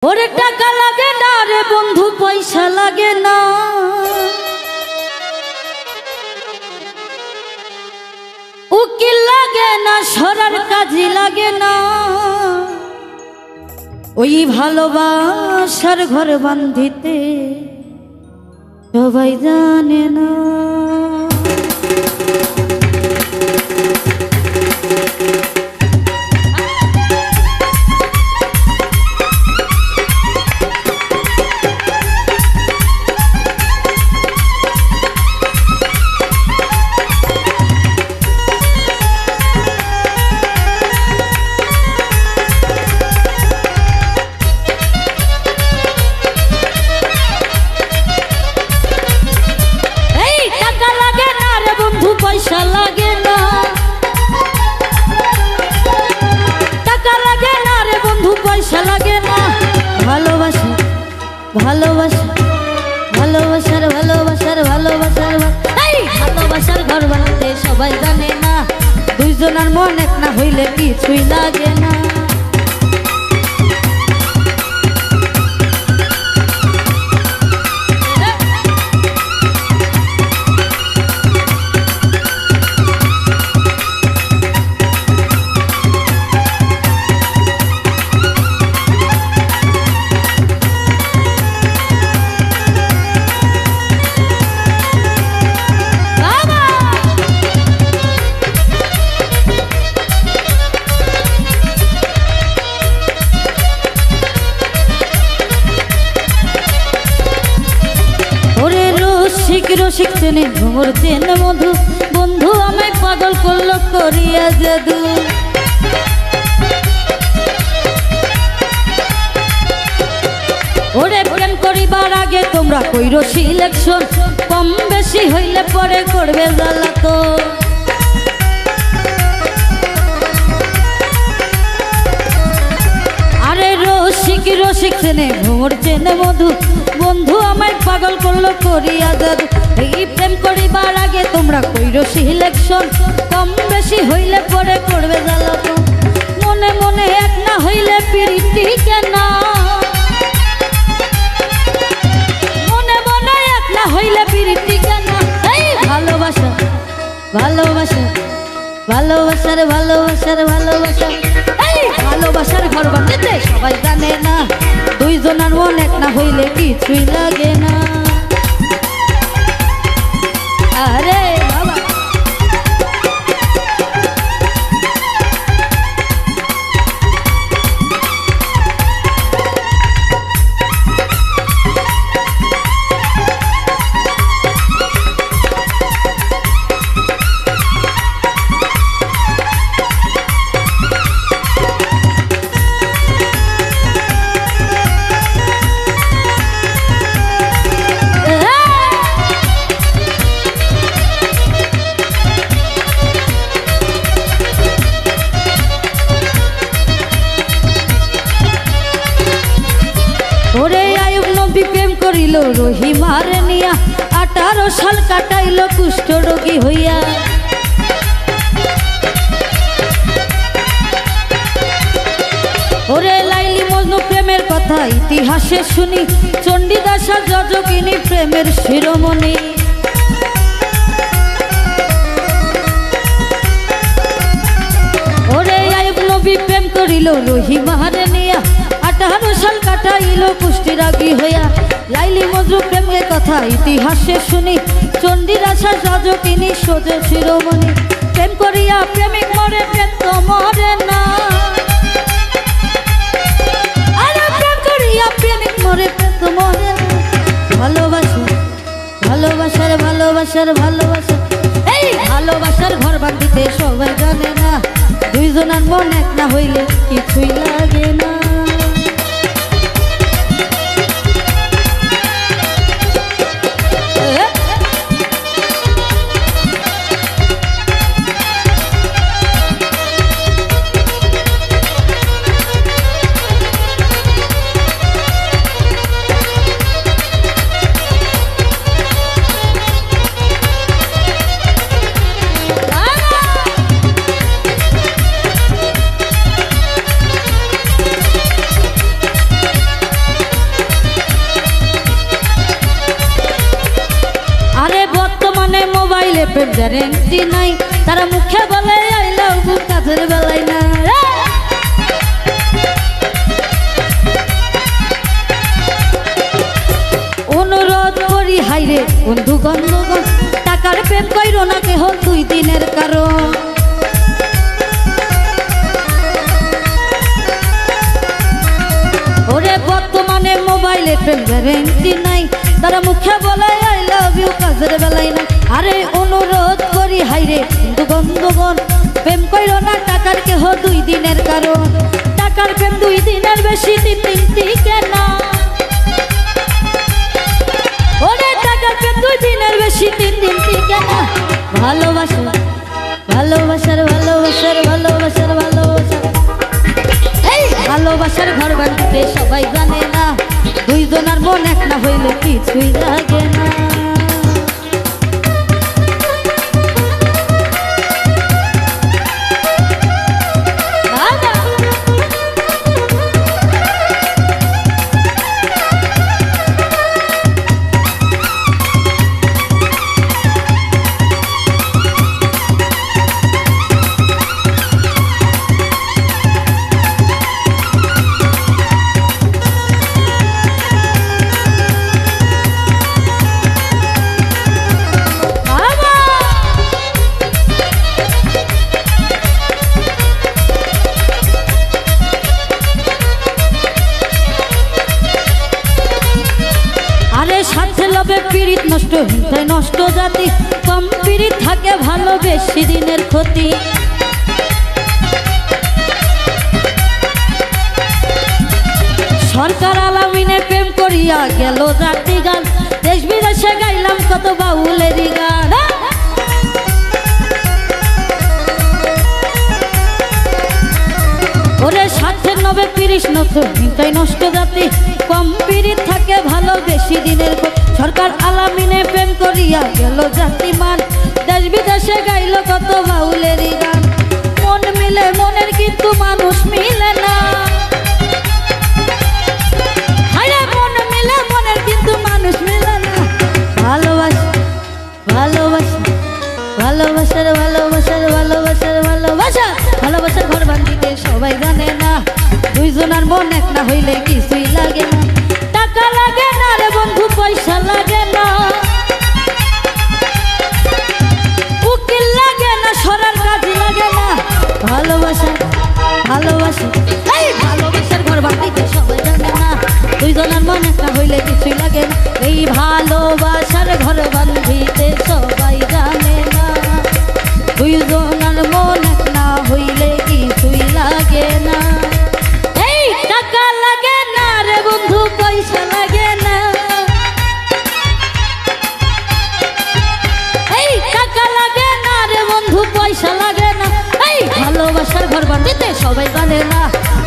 ওরে টাকা লাগে না রে বন্ধু, পয়সা লাগে না। উকিল লাগে না, সরার কাজী লাগে না। ওই ভালোবাসার ঘর বান্ধিতে সবাই জানে না। পয়সা লাগে না, টাকা লাগে না রে বন্ধু, পয়সা লাগে না। ভালোবাসা ভালোবাসা ভালোবাসার ভালোবাসার ভালোবাসার ভালোবাসার ঘর বানাতে সবাই জানে না। দুইজনের মন এক না হইলে কিছুই লাগে না। রসিক চেনে ঘুমর চেনে মধু, বন্ধু আমায় পাগল করলো করিয়া জাদু। ওরে প্রেম করিবার আগে তোমরা কইরো সিলেকশন, কম বেশি হইলে পরে করবে জ্বালাতন। আরে রসিক চেনে ঘুমর চেনে মধু, বন্ধু আমায় পাগল করলো করিয়া জাদু। এই প্রেম করিবার আগে তোমরা কইরো সিলেকশন, কম বেশি হইলে পরে করবে জ্বালাতন। মনে মনে এক না হইলে পিরিতি কেন, মনে মনে এক না হইলে পিরিতি কেন। এই ভালোবাসা ভালোবাসা ভালোবাসার ভালোবাসার ভালোবাসা, এই ভালোবাসার ঘর বানাতে সবাই জানে না। দুইজনের মন এক না হইলে কিছুই লাগে না। আরে বাবা রহিমার নিয়া 18 সাল কাটাইল কুষ্ঠ রোগী হইয়া। ওরে লাইলি মজনু প্রেমের কথা ইতিহাসে শুনি, চণ্ডীদাসা যজকিনী প্রেমের শিরোমণি। ওরে আইব নবী প্রেম করিল রহিমার নিয়া, 18 সাল কাটাইল কুষ্ঠী রোগী হইয়া। লাইলি মজনু প্রেমের কথা ইতিহাসে শুনি, চণ্ডীদাসা যজকিনী সোজে শিরোমণি। প্রেম করিয়া প্রেমিক মরে, প্রেম তো মরে না। আরে প্রেম করিয়া প্রেমিক মরে, প্রেম তো মরে না। ভালোবাসা ভালোবাসার ভালোবাসার ভালোবাসা, এই ভালোবাসার ঘর বাঁধিতে সবাই জানে না। দুইজনের মন এক না হইলে কিছুই লাগে না। প্রেম গ্যারেন্টি নাই, তারা মুখে বলে আই লাভ ইউ কাজের বেলায় না। অনুরোধ করি হাইরে বন্ধু গন্ধগণ, টাকার প্রেম কইরো না কেহ 2 দিনের কারণ। ওরে বর্তমানে মোবাইলে প্রেম গ্যারেন্টি নাই, তারা মুখে বলে আই লাভ ইউ কাজের বেলায় না। আরে অনুরোধ করি হাইরে বন্ধু গন্ধগণ, প্রেম কইরো না টাকার কেহ 2 দিনের কারণ। টাকার প্রেম 2 দিনের বেশি 3 দিন টিকে না। ওরে টাকার প্রেম 2 দিনের বেশি 3 দিন টিকে না। ভালোবাসা ভালোবাসার ভালোবাসার ভালোবাসার ভালোবাসার এই ভালোবাসার ঘর বাঁধতে সবাই জানে না, 2 জনের মন এক না হইলে কিছুই লাগে না। সাথে লবে পীড়িত নষ্ট হিংসায় নষ্ট জাতি, কম পীড়িত থাকে ভালো বেশি দিনের ক্ষতি। সরকার আলামিনে প্রেম করিয়া গেল জাতি গান, দেশ বিদেশে গাইলাম কত বাউলেরই গান। ওরে সাথে 90-30 নষ্ট হিংসায় নষ্ট জাতি, কম পীড়িত থাকে ভালো বেশি দিনের। সরকার আলামিনে প্রেম করিয়া গেল জাতিমান, দেশ বিদেশে গাইল কত বাউলেরই গান। মন মিলে মনের কিন্তু মানুষ মিলে না। হায় মন মিলে মনের কিন্তু মানুষ মিলে না। ভালোবাসা ভালোবাসা ভালোবাসার ভালোবাসার ভালোবাসার ভালোবাসা ভালোবাসার ঘর বাঁধিতে সবাই জানে না, 2 জনের মন এক না হইলে কিছুই লাগে না। টাকা লাগে না রে বন্ধু, পয়সা লাগে না, উকিল লাগে না, সরার কাজে লাগে না। ভালোবাসা ভালোবাসা এই ভালোবাসার ঘর বাঁধিতে সবাই জানে না, 2 জনের মন এক না হইলে কিছুই লাগে না। এই ভালোবাসার ঘর বাঁধিতে সবাই জানে না, 2 জনের মন এক না হইলে কিছুই লাগে না। এই টাকা লাগে না রে বন্ধু, পয়সা লাগে না, এই টাকা লাগে না রে বন্ধু, পয়সা লাগে না। এই ভালোবাসার ঘর বাঁধিতে সবাই জানে না,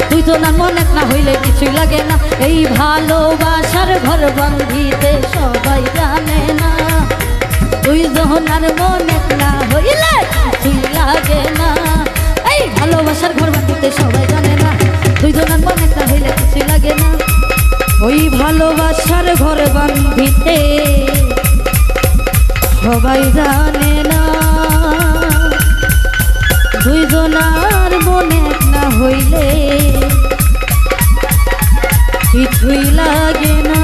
2 জনের মন এক না হইলে কিছুই লাগে না। এই ভালোবাসার ঘর বাঁধিতে সবাই জানে না, 2 জনের মন এক না হইলে কিছুই লাগে না। এই ভালোবাসার ঘর বাঁধিতে সবাই জানে না, 2 জনের মন এক না হইলে কিছুই লাগে না। ওই ভালোবাসার ঘর বাঁধিতে সবাই জানে না, 2 জনের মন এক না হইলে কিছুই লাগে না।